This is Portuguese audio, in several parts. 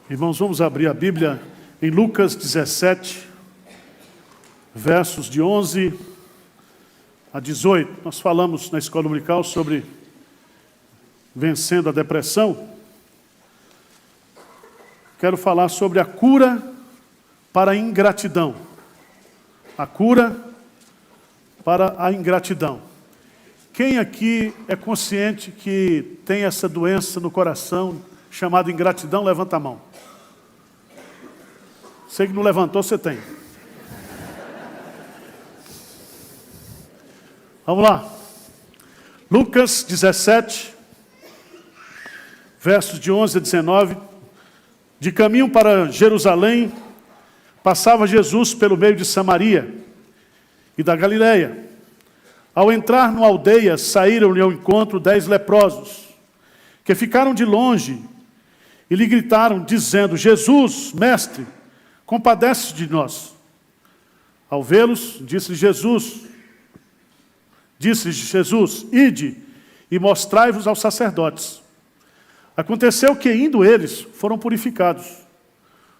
Irmãos, vamos abrir a Bíblia em Lucas 17, versos de 11 a 18. Nós falamos na escola dominical sobre vencendo a depressão. Quero falar sobre a cura para a ingratidão. A cura para a ingratidão. Quem aqui é consciente que tem essa doença no coração chamada ingratidão, levanta a mão. Você que não levantou, você tem. Vamos lá. Lucas 17, versos de 11 a 19. De caminho para Jerusalém, passava Jesus pelo meio de Samaria e da Galileia. Ao entrar numa aldeia, saíram-lhe ao encontro 10 leprosos, que ficaram de longe e lhe gritaram, dizendo: Jesus, mestre, compadece de nós. Ao vê-los, disse-lhe Jesus, ide e mostrai-vos aos sacerdotes. Aconteceu que, indo eles, foram purificados.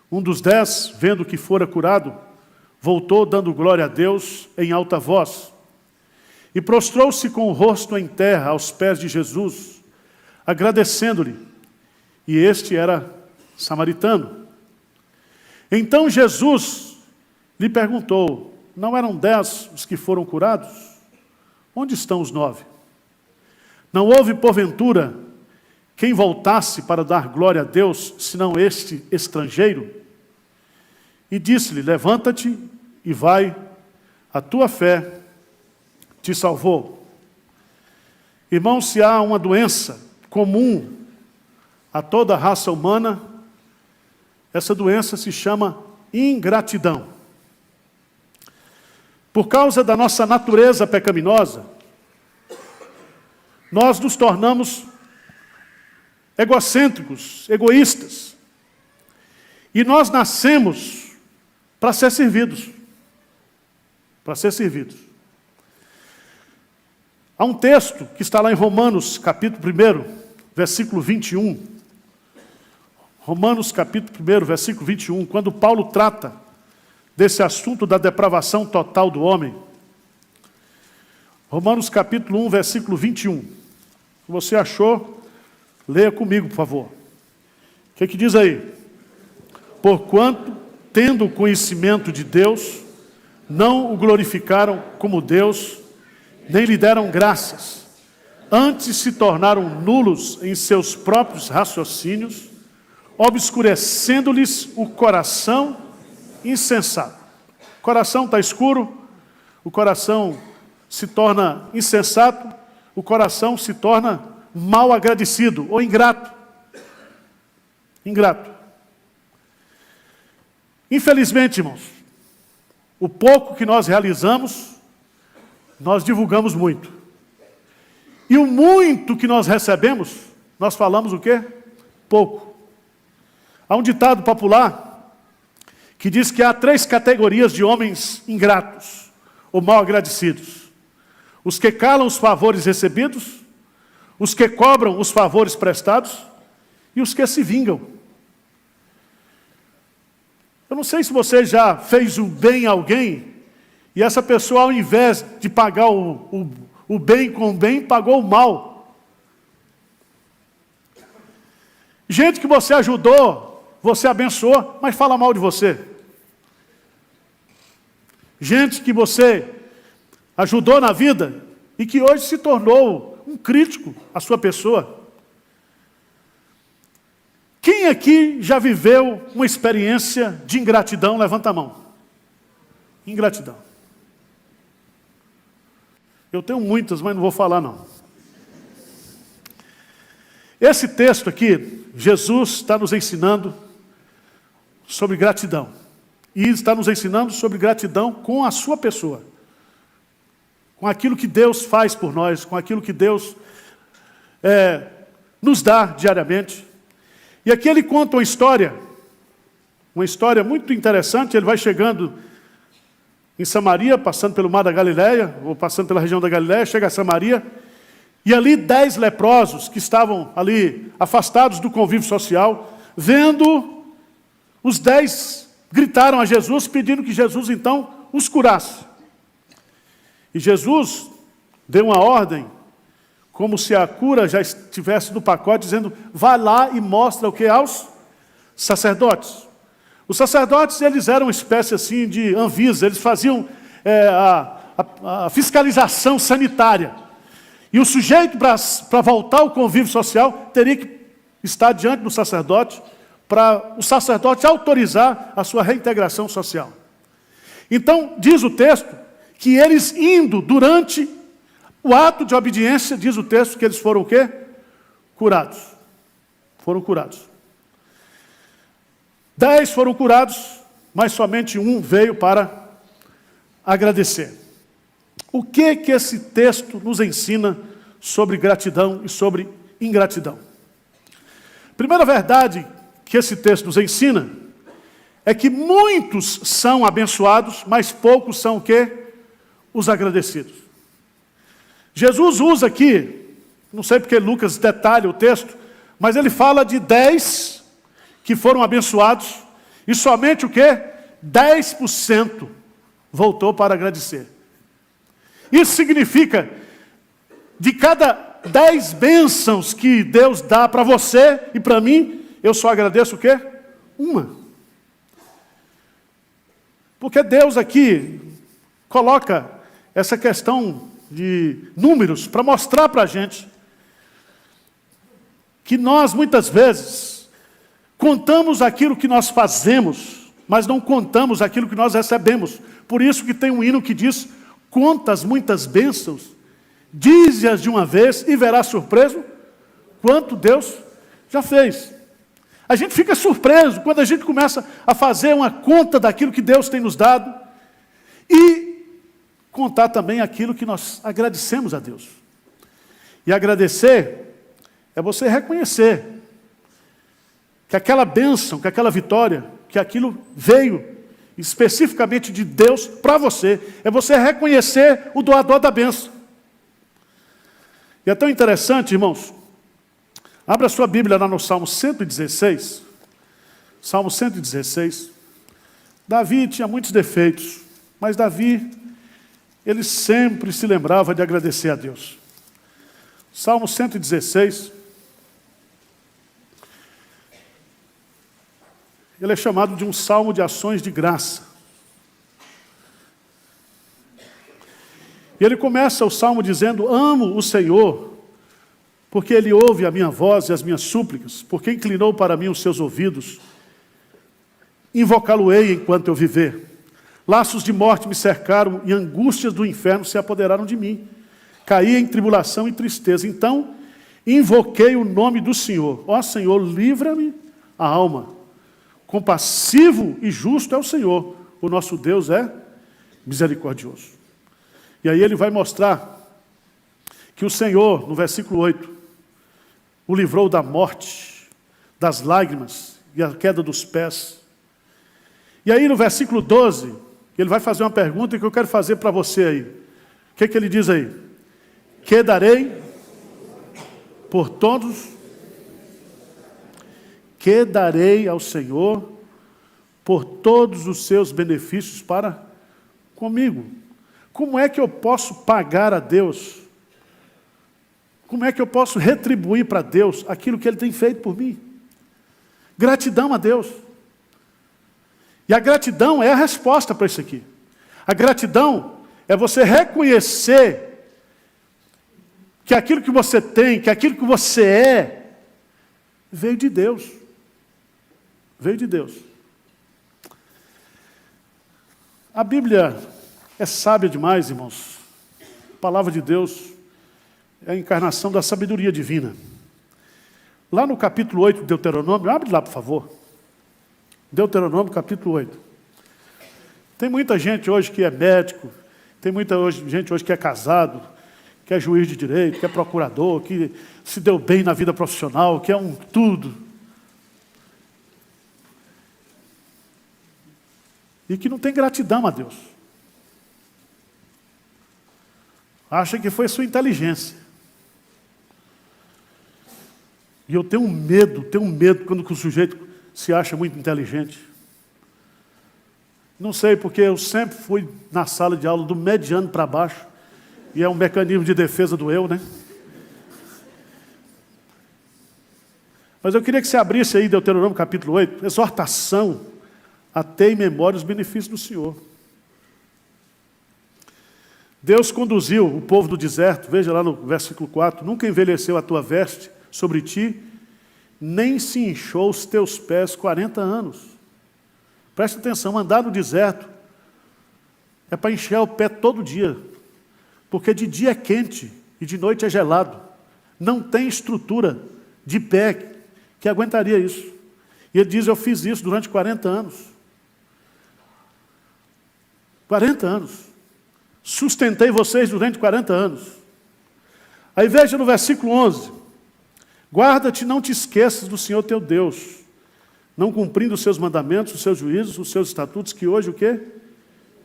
Um dos 10, vendo que fora curado, voltou dando glória a Deus em alta voz. E prostrou-se com o rosto em terra aos pés de Jesus, agradecendo-lhe. E este era samaritano. Então Jesus lhe perguntou: não eram 10 os que foram curados? Onde estão os 9? Não houve, porventura, quem voltasse para dar glória a Deus, senão este estrangeiro? E disse-lhe: levanta-te e vai, a tua fé te salvou. Irmãos, se há uma doença comum a toda a raça humana, essa doença se chama ingratidão. Por causa da nossa natureza pecaminosa, nós nos tornamos egocêntricos, egoístas. E nós nascemos para ser servidos. Para ser servidos. Há um texto que está lá em Romanos, capítulo 1, versículo 21. Romanos, capítulo 1, versículo 21, quando Paulo trata desse assunto da depravação total do homem. Romanos, capítulo 1, versículo 21. Se você achou, leia comigo, por favor. O que diz aí? Porquanto, tendo o conhecimento de Deus, não o glorificaram como Deus, nem lhe deram graças. Antes se tornaram nulos em seus próprios raciocínios, obscurecendo-lhes o coração insensato. O coração está escuro, o coração se torna insensato, o coração se torna mal agradecido ou ingrato. Ingrato. Infelizmente, irmãos, o pouco que nós realizamos, nós divulgamos muito. E o muito que nós recebemos, nós falamos o quê? Pouco. Há um ditado popular que diz que há 3 categorias de homens ingratos ou mal agradecidos: os que calam os favores recebidos, os que cobram os favores prestados e os que se vingam. Eu não sei se você já fez o bem a alguém e essa pessoa, ao invés de pagar o bem com o bem, pagou o mal. Gente que você ajudou, você abençoou, mas fala mal de você. Gente que você ajudou na vida e que hoje se tornou um crítico à sua pessoa. Quem aqui já viveu uma experiência de ingratidão? Levanta a mão. Ingratidão. Eu tenho muitas, mas não vou falar não. Esse texto aqui, Jesus está nos ensinando sobre gratidão. E está nos ensinando sobre gratidão com a sua pessoa. Com aquilo que Deus faz por nós, com aquilo que Deus nos dá diariamente. E aqui ele conta uma história muito interessante. Ele vai chegando em Samaria, passando pelo mar da Galileia, ou passando pela região da Galileia, chega a Samaria, e ali 10 leprosos que estavam ali afastados do convívio social, vendo os 10 gritaram a Jesus, pedindo que Jesus então os curasse. E Jesus deu uma ordem, como se a cura já estivesse no pacote, dizendo, vá lá e mostra o que aos sacerdotes. Os sacerdotes, eles eram uma espécie assim de Anvisa, eles faziam a fiscalização sanitária. E o sujeito, para voltar ao convívio social, teria que estar diante do sacerdote, para o sacerdote autorizar a sua reintegração social. Então, diz o texto, que eles indo durante o ato de obediência, diz o texto, que eles foram o quê? Curados. Foram curados. 10 foram curados, mas somente um veio para agradecer. O que esse texto nos ensina sobre gratidão e sobre ingratidão? Primeira verdade que esse texto nos ensina é que muitos são abençoados, mas poucos são o quê? Os agradecidos. Jesus usa aqui, não sei porque Lucas detalha o texto, mas ele fala de 10 que foram abençoados e somente o quê? 10% voltou para agradecer. Isso significa, de cada 10 bênçãos que Deus dá para você e para mim, eu só agradeço o quê? Uma. Porque Deus aqui coloca essa questão de números para mostrar para a gente que nós, muitas vezes, contamos aquilo que nós fazemos, mas não contamos aquilo que nós recebemos. Por isso que tem um hino que diz, contas muitas bênçãos, dize-as de uma vez e verás surpreso quanto Deus já fez. A gente fica surpreso quando a gente começa a fazer uma conta daquilo que Deus tem nos dado e contar também aquilo que nós agradecemos a Deus. E agradecer é você reconhecer que aquela bênção, que aquela vitória, que aquilo veio especificamente de Deus para você, é você reconhecer o doador da bênção. E é tão interessante, irmãos, abra sua Bíblia lá no Salmo 116, Salmo 116, Davi tinha muitos defeitos, mas Davi, ele sempre se lembrava de agradecer a Deus. Salmo 116, ele é chamado de um salmo de ações de graça. E ele começa o salmo dizendo, amo o Senhor, porque Ele ouve a minha voz e as minhas súplicas, porque inclinou para mim os seus ouvidos. Invocá-lo-ei enquanto eu viver. Laços de morte me cercaram e angústias do inferno se apoderaram de mim. Caí em tribulação e tristeza. Então, invoquei o nome do Senhor. Ó Senhor, livra-me a alma. Compassivo e justo é o Senhor. O nosso Deus é misericordioso. E aí ele vai mostrar que o Senhor, no versículo 8, o livrou da morte, das lágrimas e a queda dos pés. E aí no versículo 12, ele vai fazer uma pergunta que eu quero fazer para você aí. O que ele diz aí? Que darei por todos, que darei ao Senhor por todos os seus benefícios para comigo. Como é que eu posso pagar a Deus? Como é que eu posso retribuir para Deus aquilo que Ele tem feito por mim? Gratidão a Deus. E a gratidão é a resposta para isso aqui. A gratidão é você reconhecer que aquilo que você tem, que aquilo que você é, veio de Deus. Veio de Deus. A Bíblia é sábia demais, irmãos. A palavra de Deus é a encarnação da sabedoria divina. Lá no capítulo 8 de Deuteronômio, abre lá, por favor. Deuteronômio, capítulo 8. Tem muita gente hoje que é médico, tem muita gente hoje que é casado, que é juiz de direito, que é procurador, que se deu bem na vida profissional, que é um tudo. E que não tem gratidão a Deus. Acha que foi sua inteligência. E eu tenho medo quando o sujeito se acha muito inteligente. Não sei, porque eu sempre fui na sala de aula do mediano para baixo, e é um mecanismo de defesa do eu, né? Mas eu queria que você abrisse aí Deuteronômio capítulo 8, exortação a ter em memória os benefícios do Senhor. Deus conduziu o povo do deserto, veja lá no versículo 4, nunca envelheceu a tua veste sobre ti, nem se inchou os teus pés 40 anos. Presta atenção, andar no deserto é para encher o pé todo dia, porque de dia é quente e de noite é gelado. Não tem estrutura de pé que aguentaria isso. E ele diz, eu fiz isso durante 40 anos. 40 anos. Sustentei vocês durante 40 anos. Aí veja no versículo 11. Guarda-te, não te esqueças do Senhor teu Deus, não cumprindo os seus mandamentos, os seus juízos, os seus estatutos, que hoje o quê?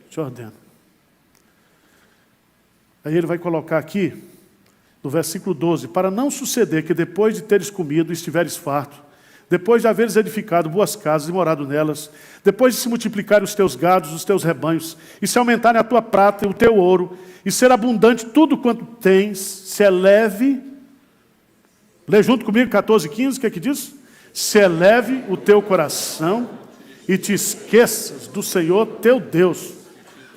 Te ordeno. Aí ele vai colocar aqui, no versículo 12, para não suceder que depois de teres comido e estiveres farto, depois de haveres edificado boas casas e morado nelas, depois de se multiplicarem os teus gados, os teus rebanhos, e se aumentarem a tua prata e o teu ouro, e ser abundante tudo quanto tens, se eleve, lê junto comigo 14:15, o que é que diz? Se eleve o teu coração e te esqueças do Senhor teu Deus,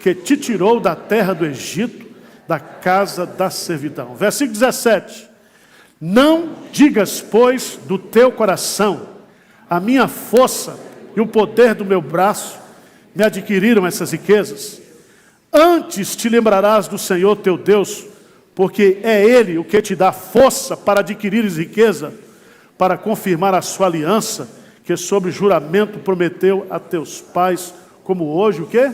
que te tirou da terra do Egito, da casa da servidão. Versículo 17. Não digas, pois, do teu coração, a minha força e o poder do meu braço me adquiriram essas riquezas. Antes te lembrarás do Senhor teu Deus, porque é Ele o que te dá força para adquirires riqueza, para confirmar a sua aliança, que sob juramento prometeu a teus pais, como hoje o que?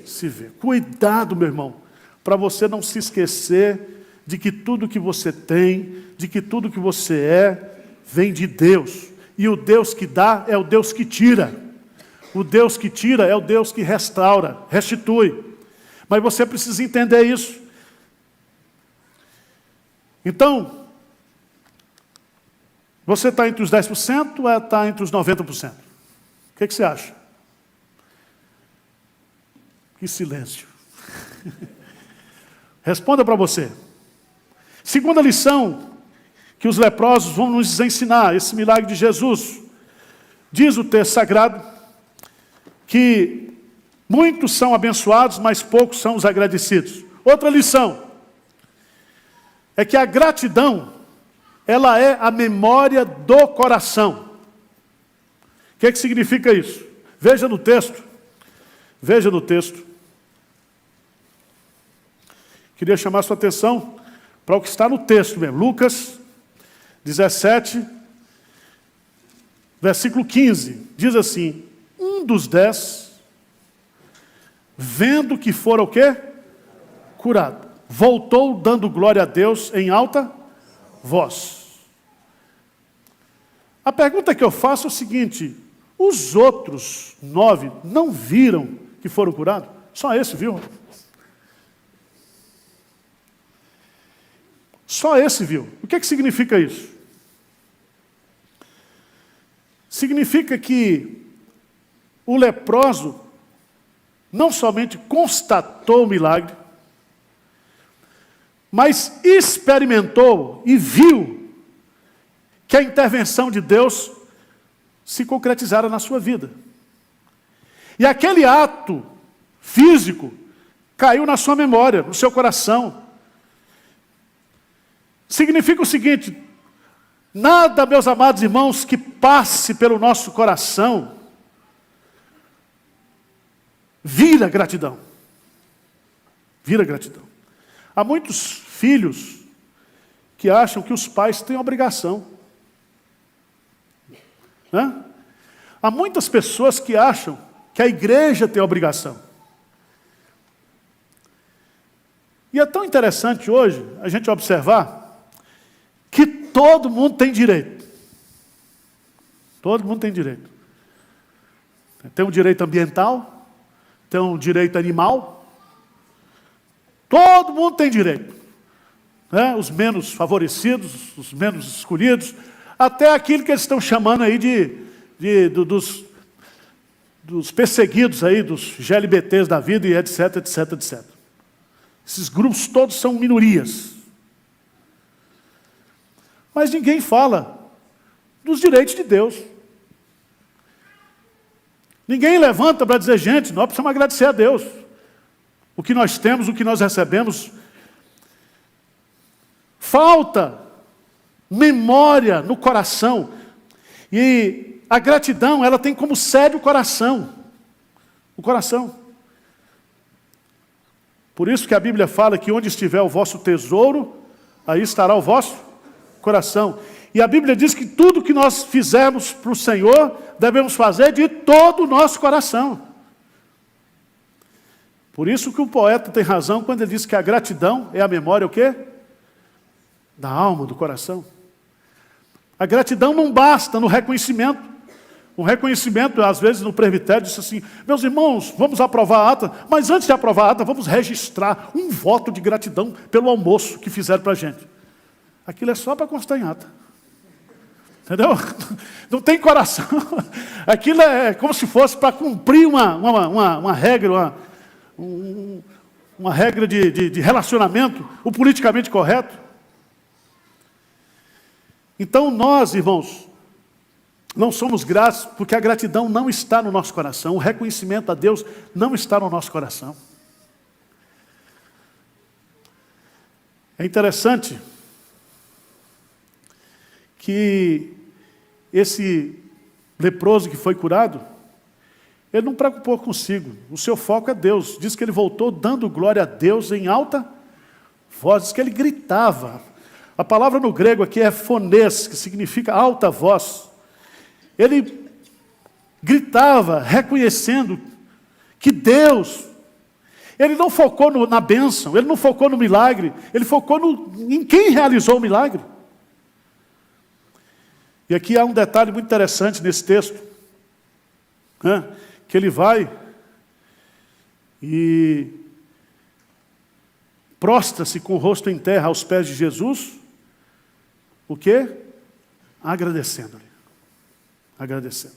Se vê. Cuidado, meu irmão, para você não se esquecer de que tudo que você tem, de que tudo que você é, vem de Deus. E o Deus que dá é o Deus que tira. O Deus que tira é o Deus que restaura, restitui. Mas você precisa entender isso. Então, você está entre os 10% ou está entre os 90%? O que você acha? Que silêncio. Responda para você. Segunda lição que os leprosos vão nos ensinar, esse milagre de Jesus. Diz o texto sagrado que muitos são abençoados, mas poucos são os agradecidos. Outra lição é que a gratidão, ela é a memória do coração. O que significa isso? Veja no texto. Veja no texto. Queria chamar sua atenção para o que está no texto mesmo. Lucas 17, versículo 15. Diz assim, um dos 10, vendo que fora o quê? Curado. Voltou dando glória a Deus em alta voz. A pergunta que eu faço é o seguinte, os outros 9 não viram que foram curados? Só esse viu? Só esse viu. O que significa isso? Significa que o leproso não somente constatou o milagre, mas experimentou e viu que a intervenção de Deus se concretizara na sua vida. E aquele ato físico caiu na sua memória, no seu coração. Significa o seguinte, nada, meus amados irmãos, que passe pelo nosso coração, vira gratidão. Vira gratidão. Há muitos filhos que acham que os pais têm obrigação. Né? Há muitas pessoas que acham que a igreja tem obrigação. E é tão interessante hoje a gente observar que todo mundo tem direito. Todo mundo tem direito. Tem um direito ambiental, tem um direito animal. Todo mundo tem direito. Né? Os menos favorecidos, os menos escolhidos, até aquilo que eles estão chamando aí dos dos perseguidos aí, dos GLBTs da vida e etc, etc, etc. Esses grupos todos são minorias. Mas ninguém fala dos direitos de Deus. Ninguém levanta para dizer, gente, nós precisamos agradecer a Deus. O que nós temos, o que nós recebemos. Falta memória no coração. E a gratidão, ela tem como sede o coração. O coração. Por isso que a Bíblia fala que onde estiver o vosso tesouro, aí estará o vosso coração. E a Bíblia diz que tudo que nós fizermos para o Senhor, devemos fazer de todo o nosso coração. Por isso que o poeta tem razão quando ele diz que a gratidão é a memória, o quê? Da alma, do coração. A gratidão não basta no reconhecimento. O reconhecimento, às vezes, no presbitério, diz assim, meus irmãos, vamos aprovar a ata, mas antes de aprovar a ata, vamos registrar um voto de gratidão pelo almoço que fizeram para a gente. Aquilo é só para constar em ata. Entendeu? Não tem coração. Aquilo é como se fosse para cumprir uma regra, uma regra de relacionamento, o politicamente correto. Então nós, irmãos, não somos gratos porque a gratidão não está no nosso coração, o reconhecimento a Deus não está no nosso coração. É interessante que esse leproso que foi curado, ele não preocupou consigo, o seu foco é Deus. Diz que ele voltou dando glória a Deus em alta voz, diz que ele gritava. A palavra no grego aqui é fonês, que significa alta voz. Ele gritava, reconhecendo que Deus, ele não focou na bênção, ele não focou no milagre, ele focou em quem realizou o milagre. E aqui há um detalhe muito interessante nesse texto, né? Que ele vai e prostra-se com o rosto em terra aos pés de Jesus, o quê? Agradecendo-lhe. Agradecendo.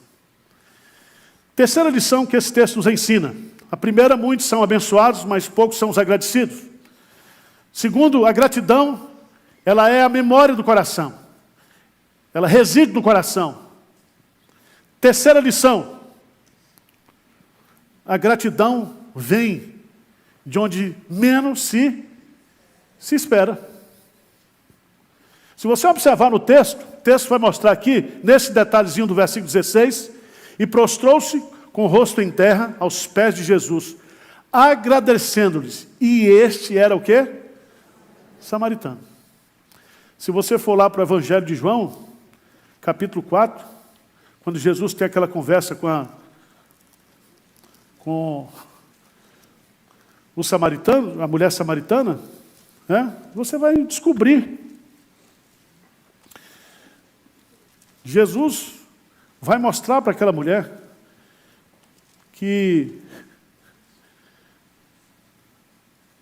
Terceira lição que esse texto nos ensina. A primeira, muitos são abençoados, mas poucos são os agradecidos. Segundo, a gratidão, ela é a memória do coração. Ela reside no coração. Terceira lição. A gratidão vem de onde menos se espera. Se você observar no texto, o texto vai mostrar aqui, nesse detalhezinho do versículo 16, e prostrou-se com o rosto em terra aos pés de Jesus, agradecendo-lhes. E este era o quê? Samaritano. Se você for lá para o Evangelho de João, capítulo 4, quando Jesus tem aquela conversa com o samaritano, a mulher samaritana, né? Você vai descobrir. Jesus vai mostrar para aquela mulher que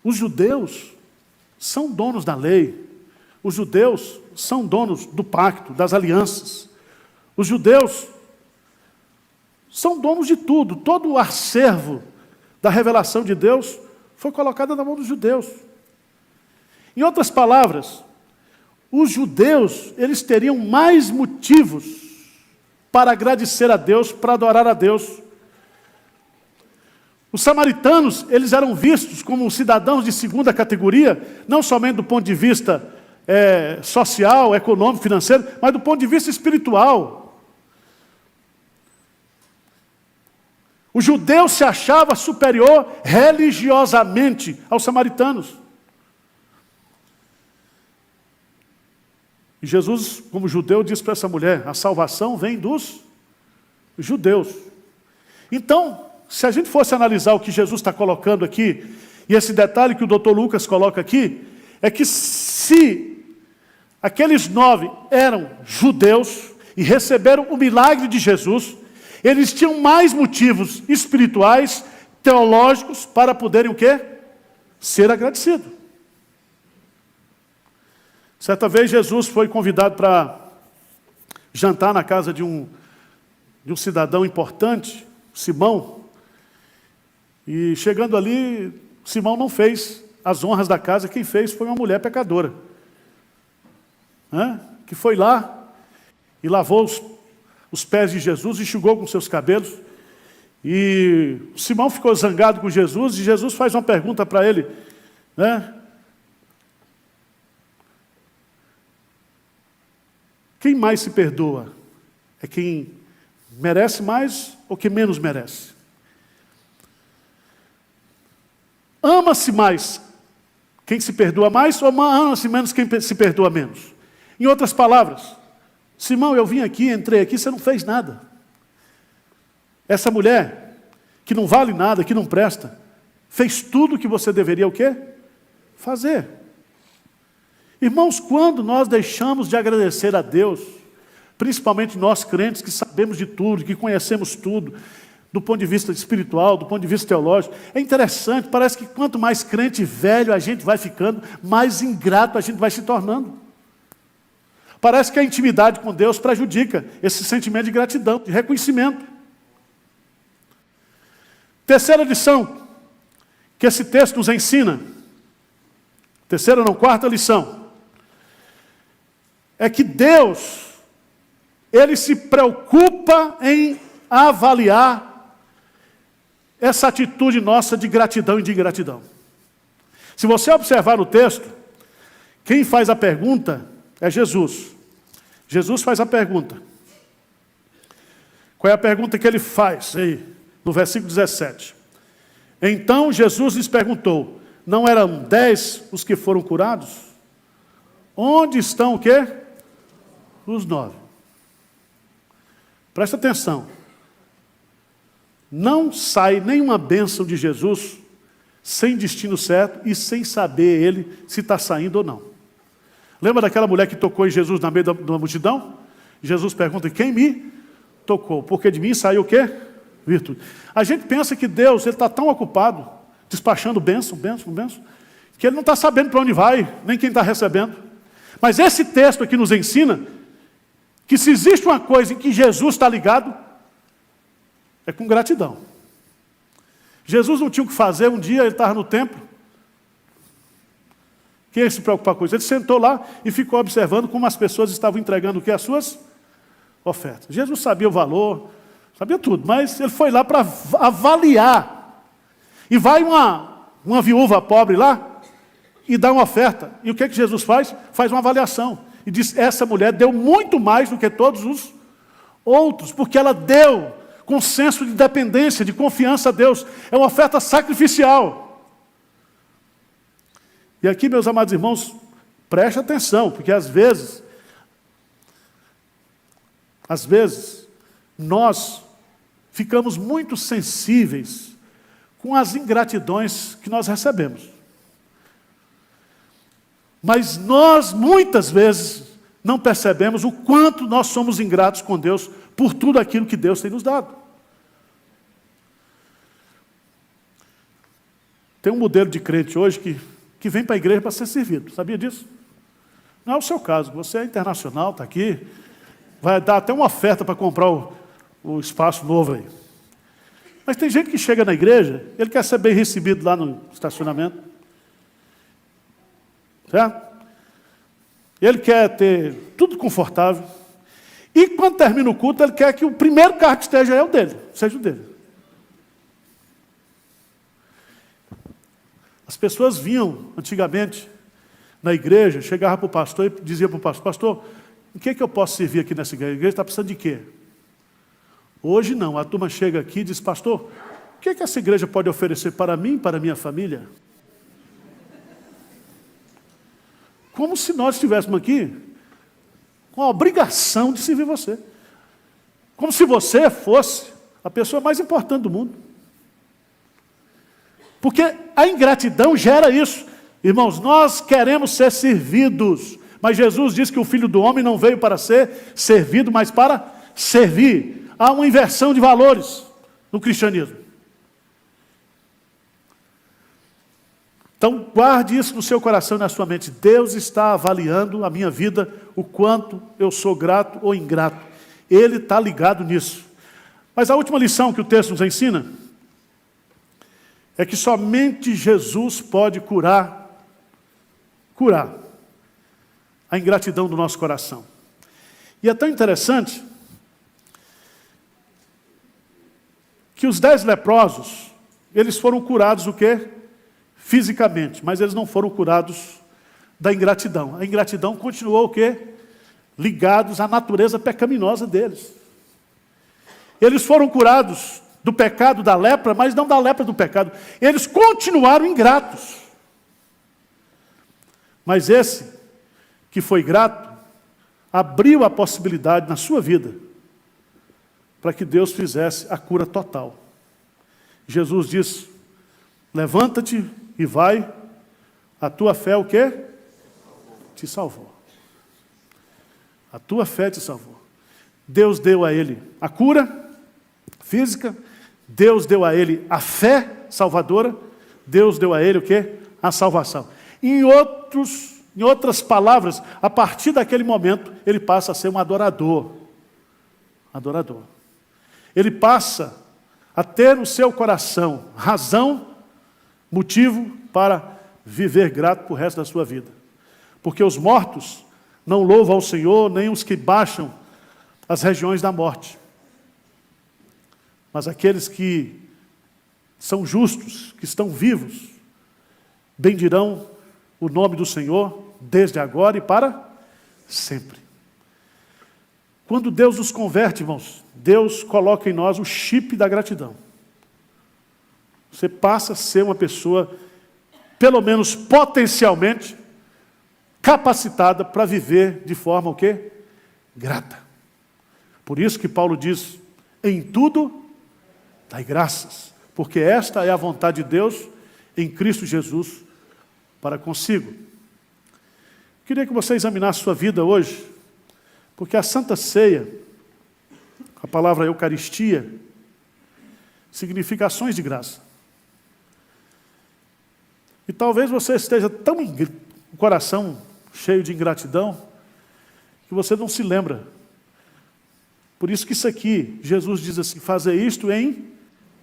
os judeus são donos da lei, os judeus são donos do pacto, das alianças. Os judeus são donos de tudo. Todo o acervo da revelação de Deus foi colocado na mão dos judeus. Em outras palavras, os judeus, eles teriam mais motivos para agradecer a Deus, para adorar a Deus. Os samaritanos, eles eram vistos como cidadãos de segunda categoria, não somente do ponto de vista social, econômico, financeiro, mas do ponto de vista espiritual. O judeu se achava superior religiosamente aos samaritanos. E Jesus, como judeu, diz para essa mulher, a salvação vem dos judeus. Então, se a gente fosse analisar o que Jesus está colocando aqui, e esse detalhe que o Dr. Lucas coloca aqui, é que se aqueles 9 eram judeus e receberam o milagre de Jesus, eles tinham mais motivos espirituais, teológicos, para poderem o quê? Ser agradecidos. Certa vez Jesus foi convidado para jantar na casa de um cidadão importante, Simão, e chegando ali, Simão não fez as honras da casa, quem fez foi uma mulher pecadora, né? Que foi lá e lavou os pés de Jesus, enxugou com seus cabelos, e Simão ficou zangado com Jesus, e Jesus faz uma pergunta para ele, né? Quem mais se perdoa? É quem merece mais ou quem menos merece? Ama-se mais quem se perdoa mais ou ama-se menos quem se perdoa menos? Em outras palavras, Simão, eu vim aqui, entrei aqui, você não fez nada. Essa mulher, que não vale nada, que não presta, fez tudo o que você deveria o quê? Fazer. Irmãos, quando nós deixamos de agradecer a Deus, principalmente nós crentes que sabemos de tudo, que conhecemos tudo, do ponto de vista espiritual, do ponto de vista teológico, é interessante, parece que quanto mais crente velho a gente vai ficando, mais ingrato a gente vai se tornando. Parece que a intimidade com Deus prejudica esse sentimento de gratidão, de reconhecimento. Terceira lição que esse texto nos ensina, terceira não, quarta lição, é que Deus, Ele se preocupa em avaliar essa atitude nossa de gratidão e de ingratidão. Se você observar o texto, quem faz a pergunta é Jesus. Jesus faz a pergunta. Qual é a pergunta que ele faz aí, no versículo 17? Então Jesus lhes perguntou, não eram 10 os que foram curados? Onde estão o quê? Os 9. Presta atenção. Não sai nenhuma bênção de Jesus sem destino certo e sem saber ele se está saindo ou não. Lembra daquela mulher que tocou em Jesus na meio da multidão? Jesus pergunta, quem me tocou? Porque de mim saiu o quê? Virtude. A gente pensa que Deus está tão ocupado, despachando bênção, que Ele não está sabendo para onde vai, nem quem está recebendo. Mas esse texto aqui nos ensina que se existe uma coisa em que Jesus está ligado, é com gratidão. Jesus não tinha o que fazer, um dia ele estava no templo. Quem ia se preocupar com isso? Ele sentou lá e ficou observando como as pessoas estavam entregando o que? As suas ofertas. Jesus sabia o valor, sabia tudo, mas ele foi lá para avaliar. E vai uma viúva pobre lá e dá uma oferta. E o que Jesus faz? Faz uma avaliação. E diz, essa mulher deu muito mais do que todos os outros, porque ela deu com senso de dependência, de confiança a Deus. É uma oferta sacrificial. E aqui, meus amados irmãos, preste atenção, porque às vezes, nós ficamos muito sensíveis com as ingratidões que nós recebemos. Mas nós, muitas vezes, não percebemos o quanto nós somos ingratos com Deus por tudo aquilo que Deus tem nos dado. Tem um modelo de crente hoje que vem para a igreja para ser servido. Sabia disso? Não é o seu caso. Você é internacional, está aqui. Vai dar até uma oferta para comprar o espaço novo aí. Mas tem gente que chega na igreja, ele quer ser bem recebido lá no estacionamento. Certo? Ele quer ter tudo confortável. E quando termina o culto, ele quer que o primeiro carro que esteja é o dele, seja o dele. As pessoas vinham, antigamente, na igreja, chegavam para o pastor e diziam para o pastor, pastor, o que é que eu posso servir aqui nessa igreja? A igreja está precisando de quê? Hoje não, a turma chega aqui e diz, pastor, o que é que essa igreja pode oferecer para mim e para a minha família? Como se nós estivéssemos aqui com a obrigação de servir você. Como se você fosse a pessoa mais importante do mundo. Porque a ingratidão gera isso. Irmãos, nós queremos ser servidos, mas Jesus disse que o Filho do Homem não veio para ser servido, mas para servir. Há uma inversão de valores no cristianismo. Então, guarde isso no seu coração e na sua mente. Deus está avaliando a minha vida, o quanto eu sou grato ou ingrato. Ele está ligado nisso. Mas a última lição que o texto nos ensina é que somente Jesus pode curar a ingratidão do nosso coração. E é tão interessante que os 10 leprosos, eles foram curados o quê? Fisicamente, mas eles não foram curados da ingratidão. A ingratidão continuou o quê? Ligados à natureza pecaminosa deles. Eles foram curados do pecado da lepra, mas não da lepra do pecado. Eles continuaram ingratos. Mas esse que foi grato, abriu a possibilidade na sua vida para que Deus fizesse a cura total. Jesus disse: levanta-te e vai, a tua fé o quê? Te salvou. A tua fé te salvou. Deus deu a ele a cura física, Deus deu a ele a fé salvadora, Deus deu a ele o quê? A salvação. Em outras palavras, a partir daquele momento, ele passa a ser um adorador. Adorador. Ele passa a ter no seu coração razão, motivo para viver grato para o resto da sua vida. Porque os mortos não louvam ao Senhor, nem os que baixam as regiões da morte. Mas aqueles que são justos, que estão vivos, bendirão o nome do Senhor desde agora e para sempre. Quando Deus nos converte, irmãos, Deus coloca em nós o chip da gratidão. Você passa a ser uma pessoa, pelo menos potencialmente, capacitada para viver de forma o quê? Grata. Por isso que Paulo diz: em tudo dai graças, porque esta é a vontade de Deus em Cristo Jesus para consigo. Queria que você examinasse sua vida hoje, porque a Santa Ceia, a palavra Eucaristia, significa ações de graça. E talvez você esteja tão com o coração cheio de ingratidão, que você não se lembra. Por isso que isso aqui, Jesus diz assim: fazer isto em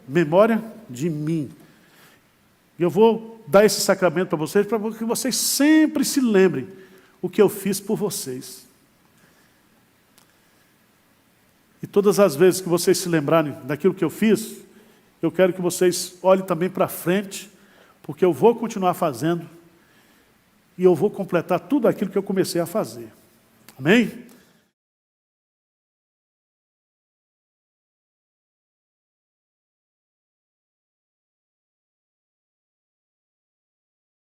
memória de mim. E eu vou dar esse sacramento para que vocês sempre se lembrem o que eu fiz por vocês. E todas as vezes que vocês se lembrarem daquilo que eu fiz, eu quero que vocês olhem também para frente, porque eu vou continuar fazendo e eu vou completar tudo aquilo que eu comecei a fazer. Amém?